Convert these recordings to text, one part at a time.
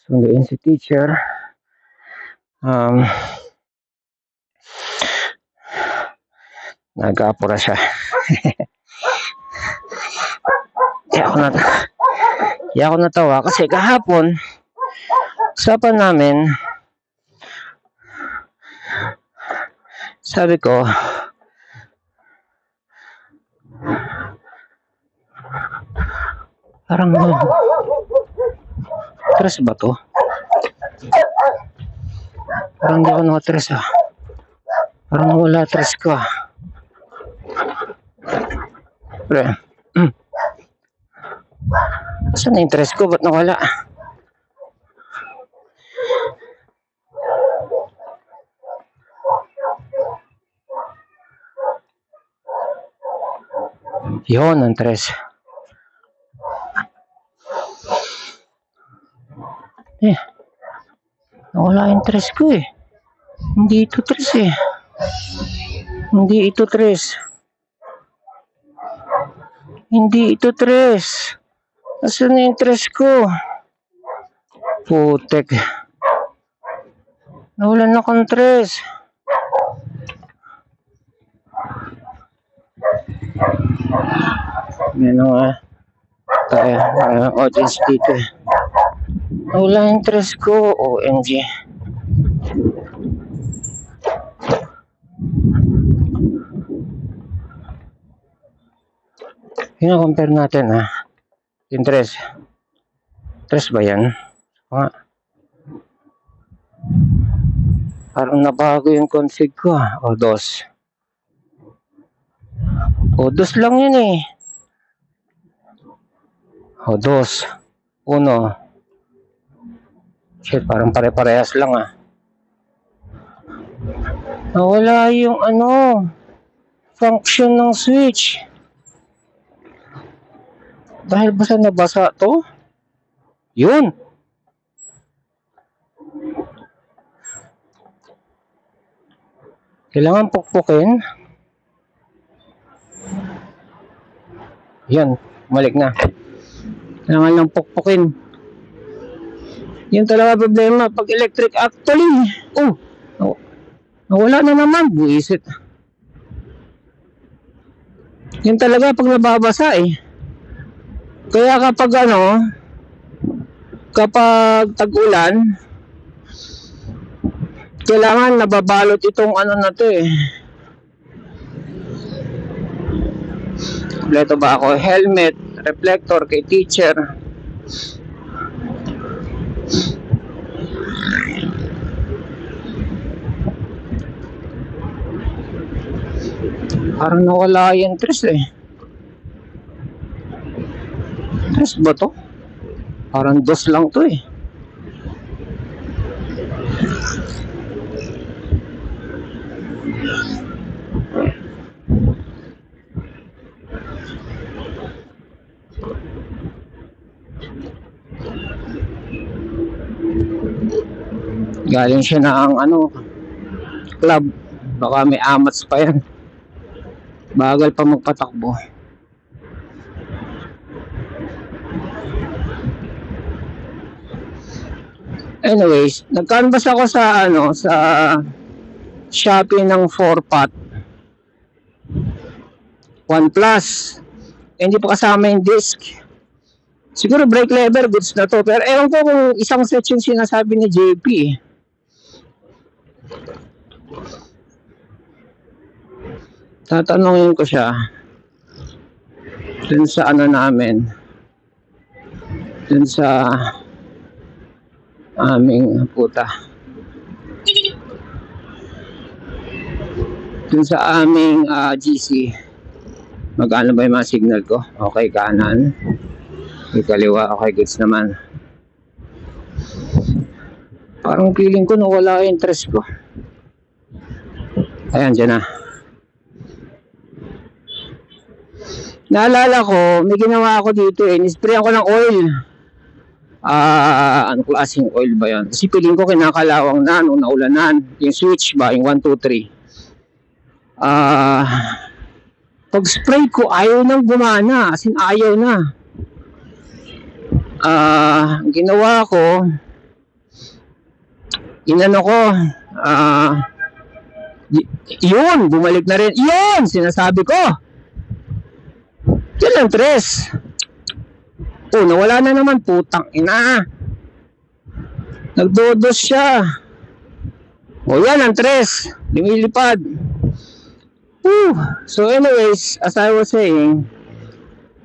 Sunduin si teacher. Nag-aapura siya. Kaya ako natawa kasi kahapon usapan namin, sabi ko parang stress ba to? Parang di ako nakastress Parang nawala stress ko Pre. Saan na interest ko? Ba't nawala? Yun, ang stress. Nawala yung stress ko eh. Hindi ito stress eh. Hindi ito stress. Hindi ito stress. Asan na yung stress ko? Putek. Nawalan na akong stress. Yan nga. Tayo, audience dito eh. Nawala yung stress ko. OMG. Compare natin yung stress. Stress ba yan? Parang nabago yung config ko O dos. O dos lang yun eh. O dos. Uno. Shit, parang pare-parehas lang Nawala yung function ng switch. Dahil ba sa nabasa to? Yun. Kailangan pukpukin. Yan, balik na. Kailangan lang pukpukin. Yun talaga problema pag electric actually. Nawala na naman. Buisit. Yun talaga pag nababasa eh. Kaya kapag kapag tag-ulan, kailangan nababalot itong na to eh. Kompleto ba ako? Helmet, reflector kay teacher. Parang nawala yung stress eh. Stress ba to? Parang dos lang to eh. Galing siya ng club. Baka may amats pa yan. Bagal pa magpatakbo. Anyways, nag-canvas ako sa sa Shopee ng 4-pot 1 Plus. Hindi pa kasama yung disc. Siguro brake lever goods na to, pero ewan ko kung isang set yung sinasabi ni JP. Tatanungin ko siya dun sa namin, dun sa aming dun sa aming GC. Magkano ba yung mga signal ko? Okay, kanan. Okay, kaliwa. Okay, goods naman. Parang feeling ko nawala yung interest ko. Ayan, dyan na. Naalala ko, may ginawa ako dito eh. Nispray ako ng oil. Ano klaseng oil ba yan? Kasi piling ko kinakalawang na nung naulanan. Yung switch ba? Yung 1, 2, 3. Pag spray ko, ayaw nang gumana. As in, ayaw na. Ginawa ko, inano ko, yun, bumalik na rin. Yun, sinasabi ko. Yan ang tres. Oh, nawala na naman, putang ina. Nagdodos siya. O yan ang tres. Lumilipad. So anyways, as I was saying,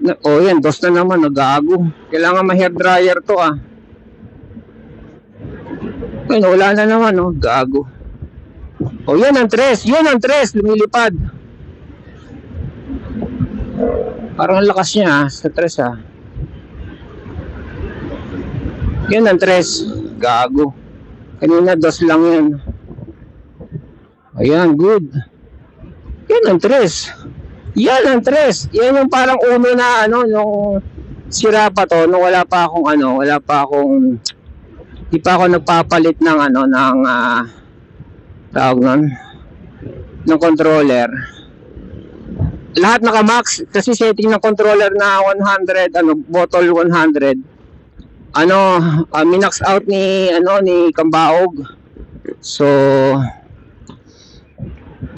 yan, dos na naman, nagago. Kailangan ma-hair dryer to Ayun, wala na naman, gago. O yan ang tres, lumilipad. Parang ang lakas niya sa tres Yan ang tres, gago. Kanina dos lang yan. Ayan, good. Yan ang tres. Yan yung parang uno na nung sira pa to, nung wala pa akong di pa ako nagpapalit ng tawag nun, ng controller. Lahat naka-max kasi setting ng controller na 100, bottle 100. Minax out ni Kambaog. So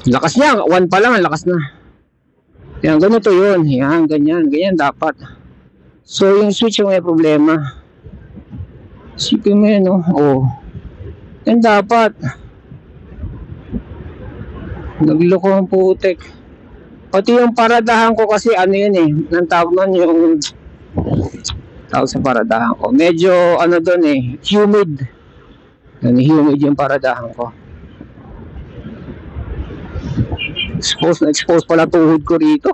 lakas niya, 1 pa lang, ang lakas na. Yan, ganito yun. Yan, ganyan dapat. So, yung switch yung may problema. Sipin mo yan, yan dapat. Nagloko ang putek. Pati yung paradahan ko kasi yun nang tawag nun yung tawag sa paradahan ko. Medyo doon humid. Humid yung paradahan ko. Expose pala tuhod ko rito.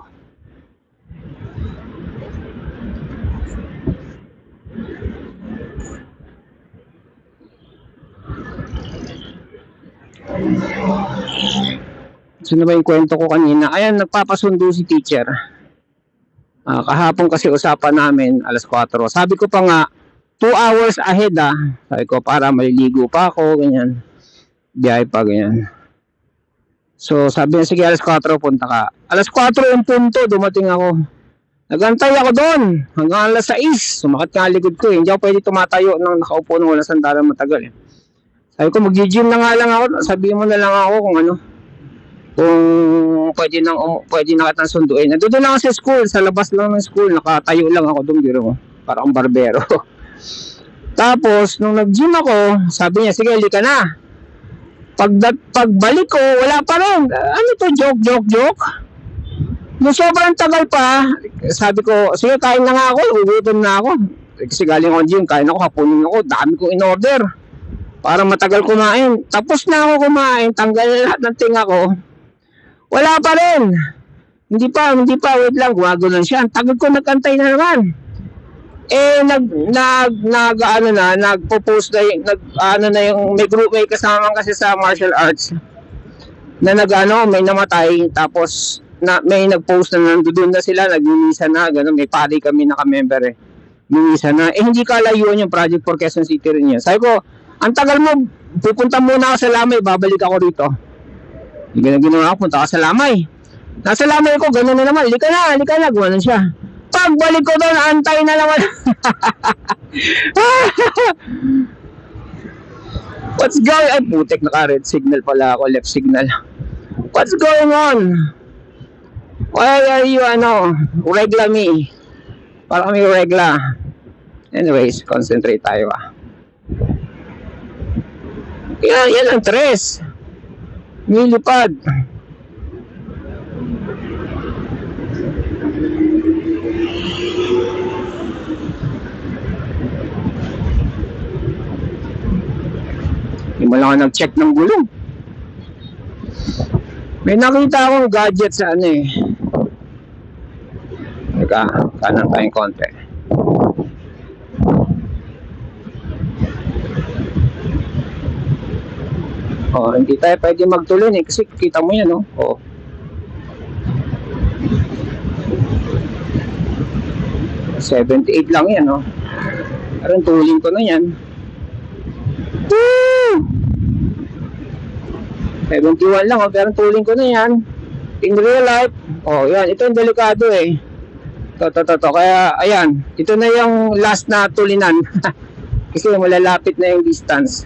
So na ba yung kwento ko kanina? Ayan, nagpapasundo si teacher. Kahapon kasi usapan namin, alas 4. Sabi ko pa nga, 2 hours ahead Sabi ko, para maliligo pa ako, ganyan. Biyahe pa, ganyan. So sabi niya, sige, alas 4 punta ka. Alas 4 yung punto, dumating ako. Nagantay ako doon hanggang alas 6. Sumakit nga likod ko Hindi ako pwede tumatayo nang nakaupo ng walang sandalan matagal Sabi ko, mag-gym na nga lang ako. Sabihin mo na lang ako kung kung pwede na kitang sunduin. Nandun lang ako sa school, sa labas lang ng school. Nakatayo lang ako doon, biro ko. Parang barbero. Tapos, nung nag-gym ako, sabi niya, sige, halika na. Pagbalik ko, wala pa rin. Ano to, joke? Nung sobrang tagal pa, sabi ko, sige, kain na nga ako, ugutom na ako. Kasi galing ako gym, kain ako, hapunin ako, dami kong in-order. Para matagal kumain. Tapos na ako kumain, tanggal na lahat ng tinga ko. Wala pa rin. Hindi pa, wait lang, gumagano siya. Ang tagal ko nagantay na naman. Nagpo-post na yung may kasama kasi sa martial arts na may namatay, tapos may nag-post na nandoon na sila, nagmimisa na, gano'n, may pari kami naka-member mimisa na, hindi kalayuan yung project for Quezon City rin yan. Sabi ko, ang tagal mo, pupunta muna ako sa Lamay, babalik ako rito. Ginawa ako, punta ako sa Lamay. Nasa Lamay ko, gano'n na naman, halika na, gumanon siya. Pagbalik ko doon, antay na naman. What's going on? Ay, putek, naka-red signal pala ako, left signal. What's going on? Why are you, regla me? Parang may regla. Anyways, concentrate tayo Yan ang tres. Nilipad. Hindi mo lang ako nag-check ng gulong. May nakita akong gadget sa Teka, kanan tayong konti. Hindi tayo pwede magtuloy kasi kita mo yan, 78 lang yan, Parang tuling ko na yan. Woo! 71 lang, pero tuling ko na yan. In real life, yan, ito yung delikado To. Kaya, ayan, ito na yung last na tulinan. Kasi malalapit na yung distance.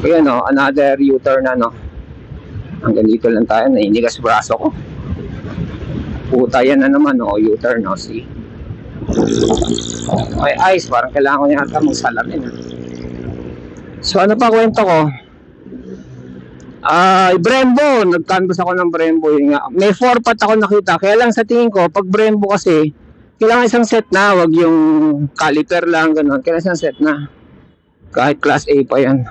Ayan o, another U-turn na no. Hanggang dito lang tayo, nainigas braso ko. Puta yan na naman o, U-turn o, see. May ice, parang kailangan ko yata mong salamin. So ano pa kwento ko? Brembo, nag-canvas ako ng Brembo yun nga. May 4-pot ako nakita, kaya lang sa tingin ko, pag Brembo kasi, kailangan isang set na, wag yung caliper lang, ganun. Kailangan isang set na. Kahit class A pa yan.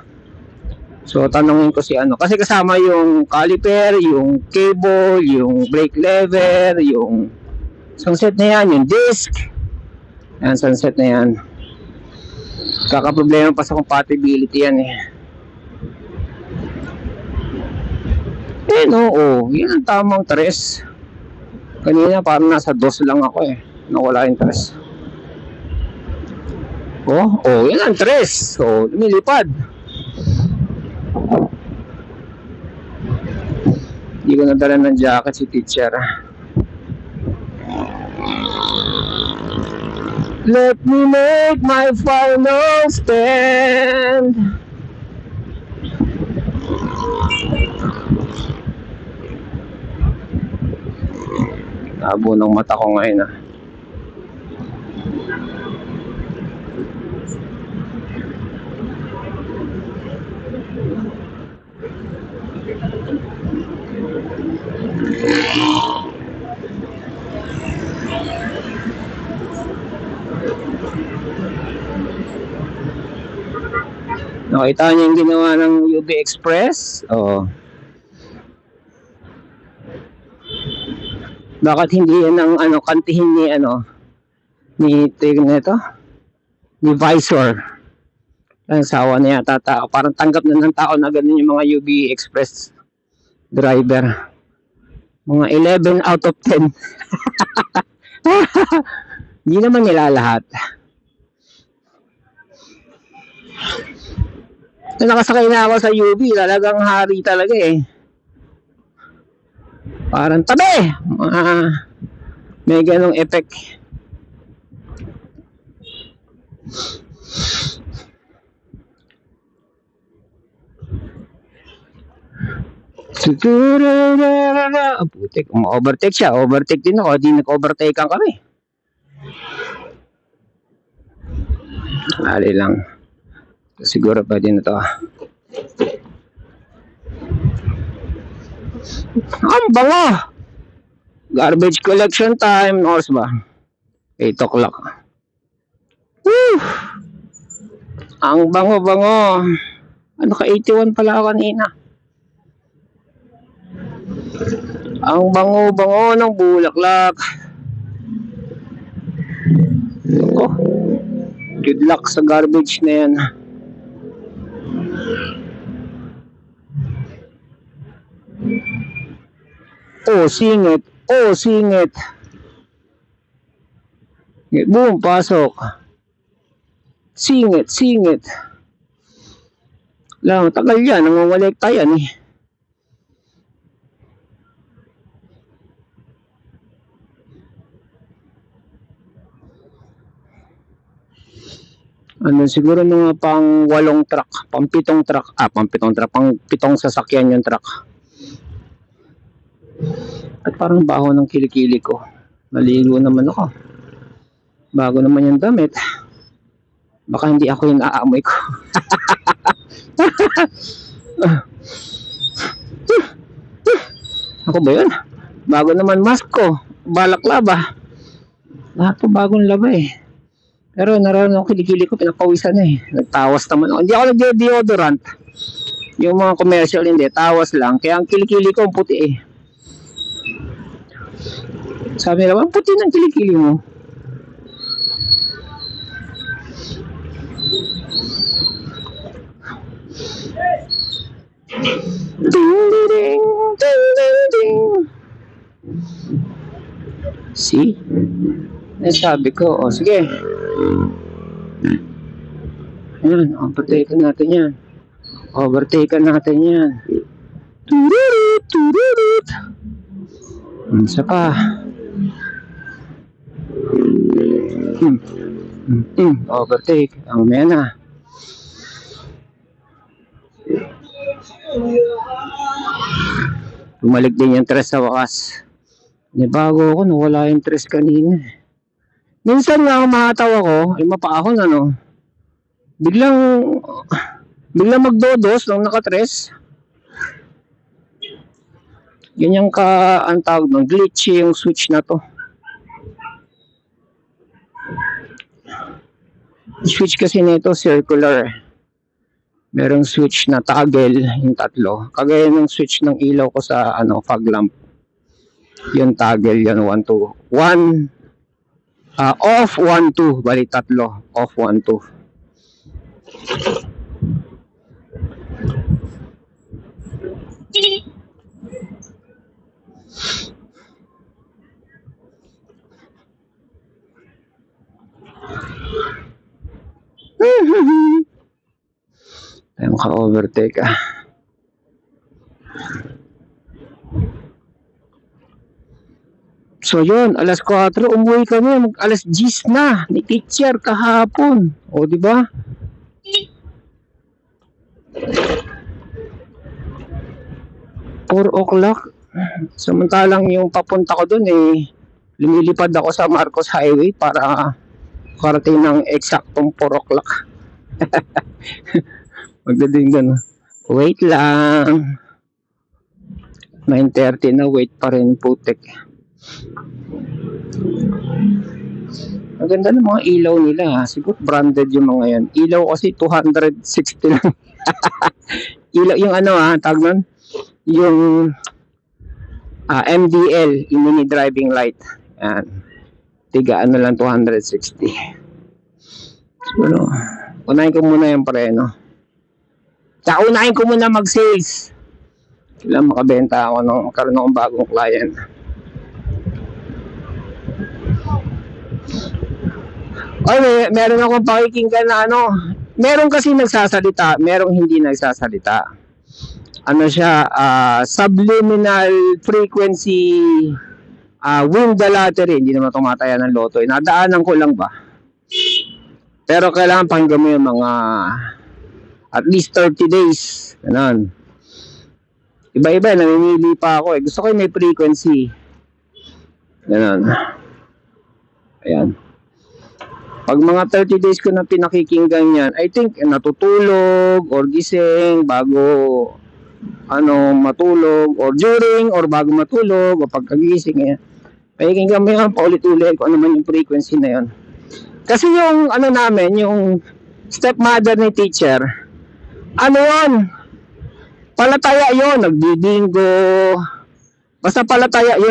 So tanongin ko si ano, kasi kasama yung caliper, yung cable, yung brake lever, yung isang set na yan, yung disc. Yan, isang set na yan. Kakaproblema pa sa compatibility yan eh. Oo, yan ang tamang tres. Kanina parang nasa 2 lang ako eh. Nawala yung tres. Yan ang tres. So, lumilipad. Hindi ko nadala ng jacket si teacher. Let me make my final stand. Labo ng mata ko ngayon ah. Nakita niyo yung ginawa ng UB Express? Bakit hindi yan ang kantihin ni ni Visor? Ang sawa na yata tao. Parang tanggap na ng tao na ganun yung mga UB Express driver. Mga 11 out of 10. Hindi naman nila lahat. Nakasakay na ako sa UB, talagang hari talaga eh. Parang tabi! May ganong effect. Putik, overtake siya. Overtake din ako. Di nag-overtakean kami. Ali lang. Siguro pwede na to. Ang bango! Garbage collection time. Oras ba? 8 o'clock. Woo! Ang bango-bango. Ano ka, 81 pala ako kanina. Ang bango-bango ng bulaklak. Good luck sa garbage na yan. Singit. Singit. Boom, pasok. Singit. Lang, tagal yan. Nangungulekta yan eh. Siguro mga pang 8 truck, pang 7 truck, pang 7 sasakyan yung truck. At parang baho ng kilikili ko. Naligo naman ako. Bago naman yung damit. Baka hindi ako yung aamoy ko. Ako ba yun? Bago naman mask ko. Balaklava. Lahat po bagong laba eh. Pero naroon ako kilikili ko, pinapawisan na eh. Nagtawas naman ako. Hindi ako nag-deodorant. Yung mga commercial hindi, tawas lang. Kaya ang kilikili ko ang puti eh. Sabi nila, ang puti ng kilikili mo. Ding, ding. See? Sabi ko, sige. Ayan, overtaken natin yan. Tururut. Isa pa. Overtake. Ang mena. Bumalik din yung tres sa wakas. Bago ako, nawala yung tres kanina. Minsan nga umataw ako, ay mapaahon ano. Biglang magdodos nung nakatres. Ganyan ka, ang tawag ng glitchy yung switch na to. Switch kasi nito circular. Merong switch na toggle, yung tatlo. Kagaya ng switch ng ilaw ko sa fog lamp. Yung toggle yan, 1, 2. 1, off, 1, 2. Bali tatlo. Off, 1, 2. Ayun ka-overtake So yun, alas 4 umuwi kami, alas 10 na ni teacher kahapon. O di ba? $4 Samantalang yung papunta ko dun lumilipad ako sa Marcos Highway para karating ng eksaktong 4 Magdating dun. Wait lang. 9:30 na, wait pa rin putik. Ang ganda ng mga ilaw nila. Siguro branded yung mga yan. Ilaw kasi 260 lang. Ilaw yung tawag nun? Yung MDL, yung mini driving light. Yan. Tiga lang 260. So, unahin ko muna yung preno. Tsaka unahin ko muna mag-sales. Kailangan makabenta ako magkaroon akong bagong client. Okay, meron akong pakikinggan na meron kasi nagsasalita, merong hindi nagsasalita. Siya, subliminal frequency win the lottery. Hindi naman tumataya ng loto. Nadaanan ko lang ba? Pero kailangan pakinggan mo yung mga at least 30 days. Ganun. Iba-iba, namimili pa ako. Gusto ko yung may frequency. Ganun. Ayan. Pag mga 30 days ko na pinakikinggan yan, I think natutulog or gising bago matulog or during or bago matulog o pagkagising yan. Pakikinggan mo yan paulit-ulit kung ano man yung frequency na yan. Kasi yung namin, yung stepmother ni teacher, yun? Palataya yun, nagbibingo. Basta palataya yun,